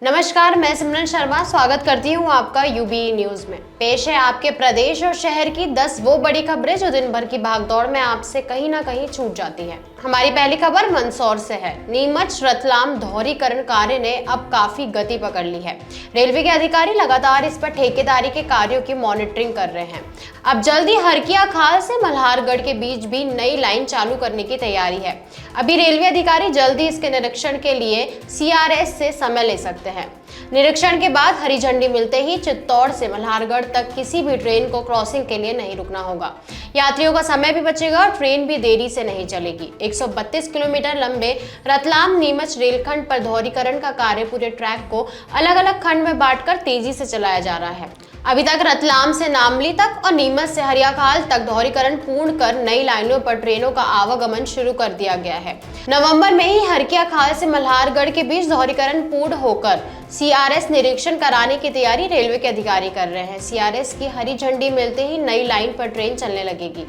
नमस्कार, मैं सिमरन शर्मा स्वागत करती हूँ आपका यूबी न्यूज में। पेश है आपके प्रदेश और शहर की 10 वो बड़ी खबरें जो दिन भर की भागदौड़ में आपसे कहीं ना कहीं छूट जाती है। हमारी पहली खबर मंदसौर से है। नीमच रतलाम दोहरीकरण कार्य ने अब काफी गति पकड़ ली है। रेलवे के अधिकारी लगातार इस पर ठेकेदारी के कार्यों की मॉनिटरिंग कर रहे हैं। अब जल्दी हरकिया खाल से मल्हारगढ़ के बीच भी नई लाइन चालू करने की तैयारी है। अभी रेलवे अधिकारी जल्दी इसके निरीक्षण के लिए सीआरएस से समय ले सकते हैं। निरीक्षण के बाद हरी झंडी मिलते ही चित्तौड़ से मल्हारगढ़ तक किसी भी ट्रेन को क्रॉसिंग के लिए नहीं रुकना होगा। यात्रियों का समय भी बचेगा और ट्रेन भी देरी से नहीं चलेगी। 132 किलोमीटर लंबे रतलाम नीमच रेलखंड पर दोहरीकरण का कार्य पूरे ट्रैक को अलग अलग खंड में बांटकर तेजी से चलाया जा रहा है। अभी तक रतलाम से नामली तक और नीमच से हरियाखाल तक दोहरीकरण पूर्ण कर नई लाइनों पर ट्रेनों का आवागमन शुरू कर दिया गया है। नवंबर में ही हरकिया खाल से मल्हारगढ़ के बीच दोहरीकरण पूर्ण होकर सीआरएस निरीक्षण कराने की तैयारी रेलवे के अधिकारी कर रहे हैं। सीआरएस की हरी झंडी मिलते ही नई लाइन पर ट्रेन चलने लगेगी।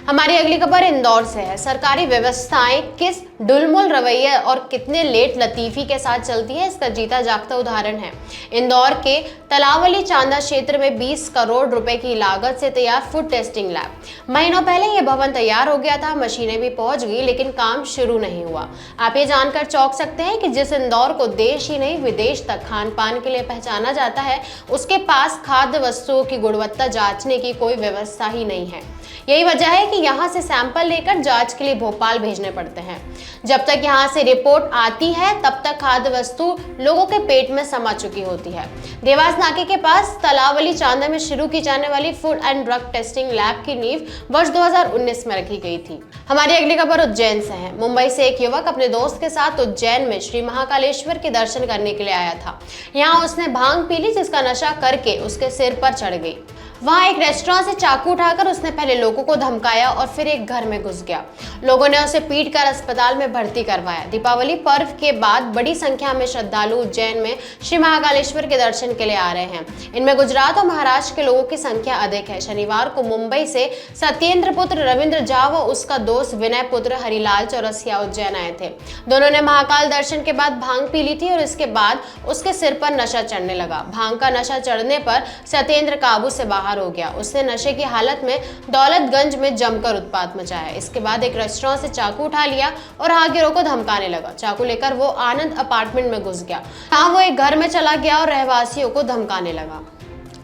हमारी अगली खबर इंदौर से है। सरकारी व्यवस्थाएं किस डुलमुल रवैये और कितने लेट लतीफी के साथ चलती है, इसका जीता जागता उदाहरण है इंदौर के तलावली चांदा क्षेत्र में 20 करोड़ रुपए की लागत से तैयार फूड टेस्टिंग लैब। महीनों पहले यह भवन तैयार हो गया था, मशीनें भी पहुंच गई, लेकिन काम शुरू नहीं हुआ। आप ये जानकर चौंक सकते हैं कि जिस इंदौर को देश ही नहीं विदेश तक खान पान के लिए पहचाना जाता है, उसके पास खाद्य वस्तुओं की गुणवत्ता जांचने की कोई व्यवस्था ही नहीं है। यही वजह है कि यहाँ से सैंपल लेकर जांच के लिए भोपाल भेजने पड़ते हैं। जब तक यहाँ से रिपोर्ट आती है तब तक खाद्य वस्तु लोगों के पेट में समा चुकी होती है। देवास नाके के पास तलावली चांदा में शुरू की जाने वाली food and drug testing lab की नींव वर्ष 2019 में रखी गई थी। हमारी अगली खबर उज्जैन से है। मुंबई से एक युवक अपने दोस्त के साथ उज्जैन में श्री महाकालेश्वर के दर्शन करने के लिए आया था। यहाँ उसने भांग पी ली, जिसका नशा करके उसके सिर पर चढ़ गई। वहां एक रेस्टोरेंट से चाकू उठाकर उसने पहले लोगों को धमकाया और फिर एक घर में घुस गया। लोगों ने उसे पीटकर अस्पताल में भर्ती करवाया। दीपावली पर्व के बाद बड़ी संख्या में श्रद्धालु उज्जैन में श्री महाकालेश्वर के दर्शन के लिए आ रहे हैं। इनमें गुजरात और महाराष्ट्र के लोगों की संख्या अधिक है। शनिवार को मुंबई से सत्येंद्र पुत्र रविंद्र झा व उसका दोस्त विनय पुत्र हरिलाल चौरसिया उज्जैन आए थे। दोनों ने महाकाल दर्शन के बाद भांग पी ली थी और इसके बाद उसके सिर पर नशा चढ़ने लगा। भांग का नशा चढ़ने पर सत्येंद्र काबू से बाहर हो गया। उसने नशे की हालत में दौलतगंज में जमकर उत्पात मचाया। इसके बाद एक रेस्टोरेंट से चाकू उठा लिया और हाजिरों को धमकाने लगा। चाकू लेकर वो आनंद अपार्टमेंट में घुस गया। वहां वो एक घर में चला गया और रहवासियों को धमकाने लगा।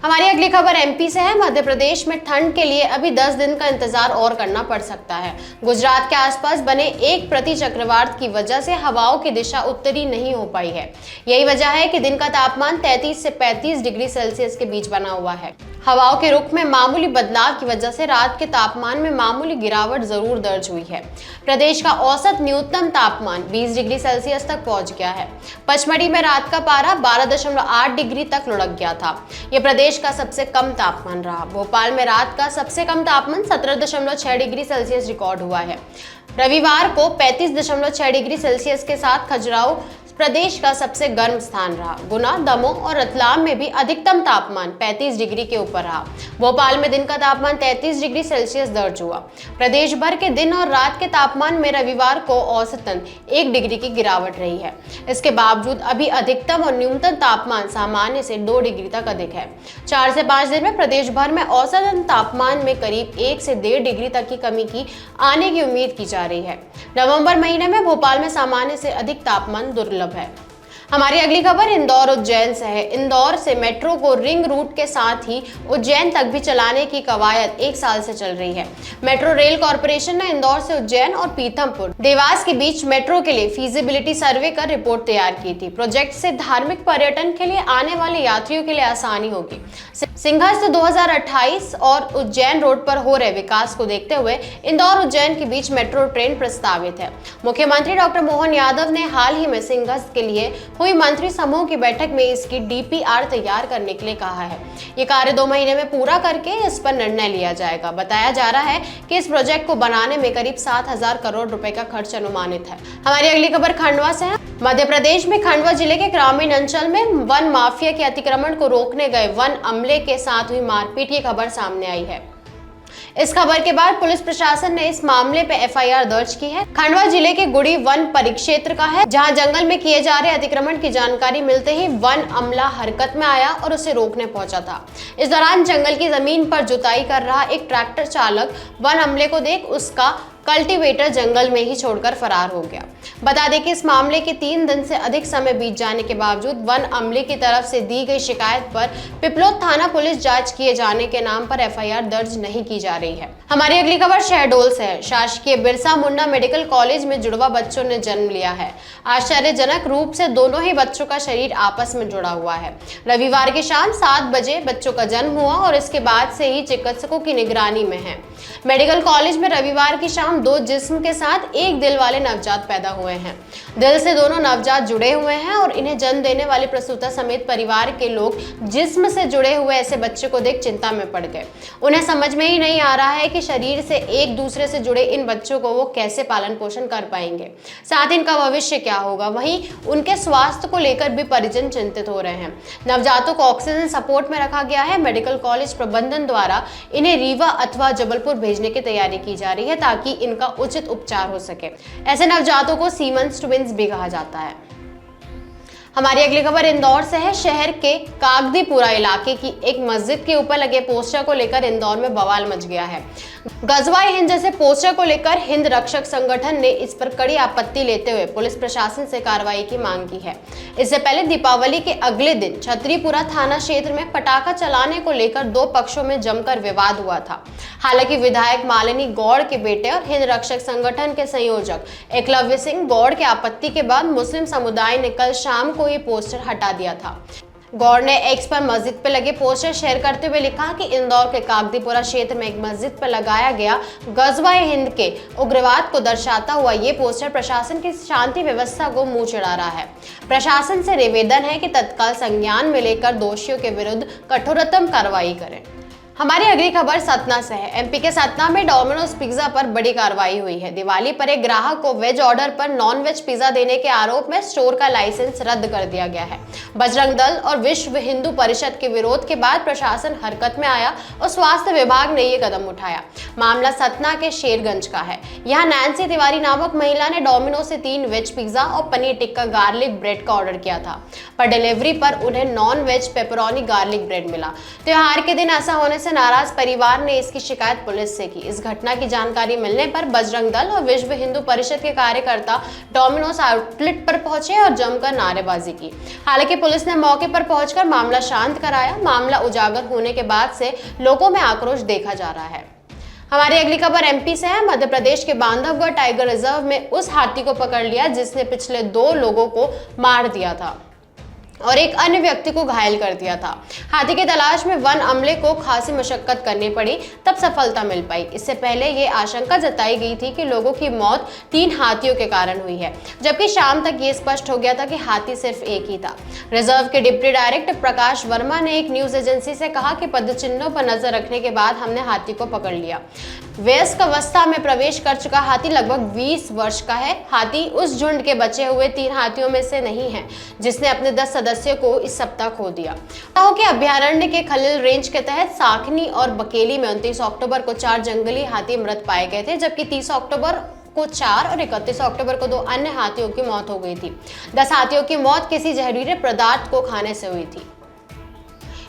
हमारी अगली खबर एमपी से है। मध्य प्रदेश में ठंड के लिए अभी 10 दिन का इंतजार और करना पड़ सकता है। गुजरात के आसपास बने एक प्रति चक्रवात की वजह से हवाओं की दिशा उत्तरी नहीं हो पाई है। यही वजह है कि दिन का तापमान 33 से 35 डिग्री सेल्सियस के बीच बना हुआ है। हवाओं के रुख में मामूली बदलाव की वजह से रात के तापमान में मामूली गिरावट जरूर दर्ज हुई है। प्रदेश का औसत न्यूनतम तापमान 20 डिग्री सेल्सियस तक पहुंच गया है। पचमढ़ी में रात का पारा 12.8 डिग्री तक लुढ़क गया था। यह प्रदेश का सबसे कम तापमान रहा। भोपाल में रात का सबसे कम तापमान 17.6 डिग्री सेल्सियस रिकॉर्ड हुआ है। रविवार को 35.6 डिग्री सेल्सियस के साथ खजुराहो प्रदेश का सबसे गर्म स्थान रहा। गुना, दमोह और रतलाम में भी अधिकतम तापमान 35 डिग्री के ऊपर रहा। भोपाल में दिन का तापमान 33 डिग्री सेल्सियस दर्ज हुआ। प्रदेश भर के दिन और रात के तापमान में रविवार को औसतन 1 डिग्री की गिरावट रही है। इसके बावजूद अभी अधिकतम और न्यूनतम तापमान सामान्य से 2 डिग्री तक अधिक है। 4 से 5 दिन में प्रदेश भर में औसतन तापमान में करीब 1 से 1.5 डिग्री तक की कमी की आने की उम्मीद की जा रही है। नवंबर महीने में भोपाल में सामान्य से अधिक तापमान दुर्लभ है। हमारी अगली खबर इंदौर उज्जैन से है। इंदौर से मेट्रो को रिंग रूट के साथ ही उज्जैन तक भी चलाने की कवायद 1 साल से चल रही है। मेट्रो रेल कॉर्पोरेशन ने इंदौर से उज्जैन और पीथमपुर देवास के बीच मेट्रो के लिए फीजिबिलिटी सर्वे कर रिपोर्ट तैयार की थी। प्रोजेक्ट से धार्मिक पर्यटन के लिए आने वाले यात्रियों के लिए आसानी होगी। सिंहस्थ 2028 और उज्जैन रोड पर हो रहे विकास को देखते हुए इंदौर उज्जैन के बीच मेट्रो ट्रेन प्रस्तावित है। मुख्यमंत्री डॉक्टर मोहन यादव ने हाल ही में सिंहस्थ के लिए हुई मंत्री समूह की बैठक में इसकी डीपीआर तैयार करने के लिए कहा है। ये कार्य 2 महीने में पूरा करके इस पर निर्णय लिया जाएगा। बताया जा रहा है कि इस प्रोजेक्ट को बनाने में करीब 7,000 करोड़ रुपए का खर्च अनुमानित है। हमारी अगली खबर खंडवा से है। मध्य प्रदेश में खंडवा जिले के ग्रामीण अंचल में वन माफिया के अतिक्रमण को रोकने गए वन अमले के साथ हुई मारपीट की खबर सामने आई है। इस खबर के बाद पुलिस प्रशासन ने इस मामले पे एफआईआर दर्ज की है। खंडवा जिले के गुड़ी वन परिक्षेत्र का है, जहां जंगल में किए जा रहे अतिक्रमण की जानकारी मिलते ही वन अमला हरकत में आया और उसे रोकने पहुंचा था। इस दौरान जंगल की जमीन पर जुताई कर रहा एक ट्रैक्टर चालक वन अमले को देख उसका कल्टीवेटर जंगल में ही छोड़कर फरार हो गया। बता दें कि इस मामले के 3 दिन से अधिक समय बीत जाने के बावजूद वन अमले की तरफ से दी गई शिकायत पर पिपलोद थाना पुलिस जांच किए जाने के नाम पर एफआईआर दर्ज नहीं की जा रही है। हमारी अगली खबर शहडोल से है। शासकीय बिरसा मुंडा मेडिकल कॉलेज में जुड़वा बच्चों ने जन्म लिया है। आश्चर्यजनक रूप से दोनों ही बच्चों का शरीर आपस में जुड़ा हुआ है। रविवार की शाम 7 बजे बच्चों का जन्म हुआ और इसके बाद से ही चिकित्सकों की निगरानी में है। मेडिकल कॉलेज में रविवार की शाम 2 जिस्म के साथ एक दिल वाले नवजात पैदा हुए हैं। दिल से दोनों नवजात जुड़े हुए हैं और इन्हें जन्म देने वाली प्रसूता समेत परिवार के लोग जिस्म से जुड़े हुए ऐसे बच्चे को देख चिंता में पड़ गए। उन्हें समझ में ही नहीं आ रहा है कि शरीर से एक दूसरे से जुड़े इन बच्चों को वो कैसे पालन पोषण कर पाएंगे, साथ इनका भविष्य क्या होगा। वहीं उनके स्वास्थ्य को लेकर भी परिजन चिंतित हो रहे हैं। नवजातों को ऑक्सीजन सपोर्ट में रखा गया है। मेडिकल कॉलेज प्रबंधन द्वारा इन्हें रीवा अथवा जबलपुर भेजने की तैयारी की जा रही है ताकि इनका उचित उपचार हो सके। ऐसे नवजातों को सीमेंस ट्विंस भी कहा जाता है। हमारी अगली खबर इंदौर से है। शहर के कागदीपुरा इलाके की एक मस्जिद के ऊपर लगे पोस्टर को लेकर इंदौर में बवाल मच गया है। गजवाए हिंद जैसे पोस्टर को लेकर हिंद रक्षक संगठन ने इस पर कड़ी आपत्ति लेते हुए पुलिस प्रशासन से कार्रवाई की मांग की है। इससे पहले दीपावली के अगले दिन छतरीपुरा थाना क्षेत्र में पटाखा चलाने को लेकर 2 पक्षों में जमकर विवाद हुआ था। हालांकि विधायक मालिनी गौड़ के बेटे और हिंद रक्षक संगठन के संयोजक एकलव्य सिंह गौड़ के आपत्ति के बाद मुस्लिम समुदाय ने कल शाम को ये पोस्टर हटा दिया था। गौड़ ने एक्स पर मस्जिद पर लगे पोस्टर शेयर करते हुए लिखा कि इंदौर के कागदीपुरा क्षेत्र में एक मस्जिद पर लगाया गया गजवाए हिंद के उग्रवाद को दर्शाता हुआ ये पोस्टर प्रशासन की शांति व्यवस्था को मुंह चिढ़ा रहा है। प्रशासन से निवेदन है कि तत्काल संज्ञान में लेकर दोषियों के विरुद्ध कठोरतम कार्रवाई करें। हमारी अगली खबर सतना से है। एमपी के सतना में डोमिनोज पिज्जा पर बड़ी कार्रवाई हुई है। दिवाली पर एक ग्राहक को वेज ऑर्डर पर नॉन वेज पिज्जा देने के आरोप में स्टोर का लाइसेंस रद्द कर दिया गया है। बजरंग दल और विश्व हिंदू परिषद के विरोध के बाद प्रशासन हरकत में आया और स्वास्थ्य विभाग ने ये कदम उठाया। मामला सतना के शेरगंज का है। यहाँ नैन्सी तिवारी नामक महिला ने डोमिनोज से 3 वेज पिज्जा और पनीर टिक्का गार्लिक ब्रेड का ऑर्डर किया था, पर डिलीवरी पर उन्हें non veg pepperoni garlic bread मिला। त्योहार के दिन ऐसा होने से नाराज परिवार ने इसकी शिकायत पुलिस से की। इस घटना की जानकारी मिलने पर बजरंग दल और विश्व हिंदू परिषद के कार्यकर्ता डोमिनोज आउटलेट पर पहुंचे और जमकर नारेबाजी की। हालांकि पुलिस ने मौके पर पहुंचकर मामला शांत कराया। मामला उजागर होने के बाद से लोगों में आक्रोश देखा जा रहा है। हमारी अगली खबर एमपी से है। मध्य प्रदेश के बांधवगढ़ टाइगर रिजर्व में उस हाथी को पकड़ लिया जिसने पिछले 2 लोगों को मार दिया था और एक अन्य व्यक्ति को घायल कर दिया था। हाथी की तलाश में वन अमले को खासी मशक्कत करनी पड़ी, तब सफलता मिल पाई। इससे पहले ये आशंका जताई गई थी कि लोगों की मौत 3 हाथियों के कारण हुई है, जबकि शाम तक ये स्पष्ट हो गया था कि हाथी सिर्फ एक ही था। रिजर्व के डिप्टी डायरेक्टर प्रकाश वर्मा ने एक न्यूज एजेंसी से कहा कि पदचिन्हों पर नजर रखने के बाद हमने हाथी को पकड़ लिया। वयस्क अवस्था में प्रवेश कर चुका हाथी लगभग 20 वर्ष का है। हाथी उस झुंड के बचे हुए 3 हाथियों में से नहीं है जिसने अपने 10 सदस्यों को इस सप्ताह खो दिया। के अभ्यारण्य के खलील रेंज के तहत साखनी और बकेली में 29 अक्टूबर को 4 जंगली हाथी मृत पाए गए थे, जबकि 30 अक्टूबर को 4 और 31 अक्टूबर को 2 अन्य हाथियों की मौत हो गई थी। 10 हाथियों की मौत किसी जहरीले पदार्थ को खाने से हुई थी।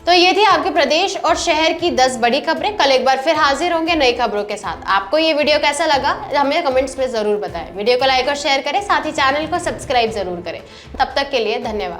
तो ये थी आपके प्रदेश और शहर की 10 बड़ी खबरें। कल एक बार फिर हाजिर होंगे नई खबरों के साथ। आपको ये वीडियो कैसा लगा हमें कमेंट्स में जरूर बताएं। वीडियो को लाइक और शेयर करें, साथ ही चैनल को सब्सक्राइब जरूर करें। तब तक के लिए धन्यवाद।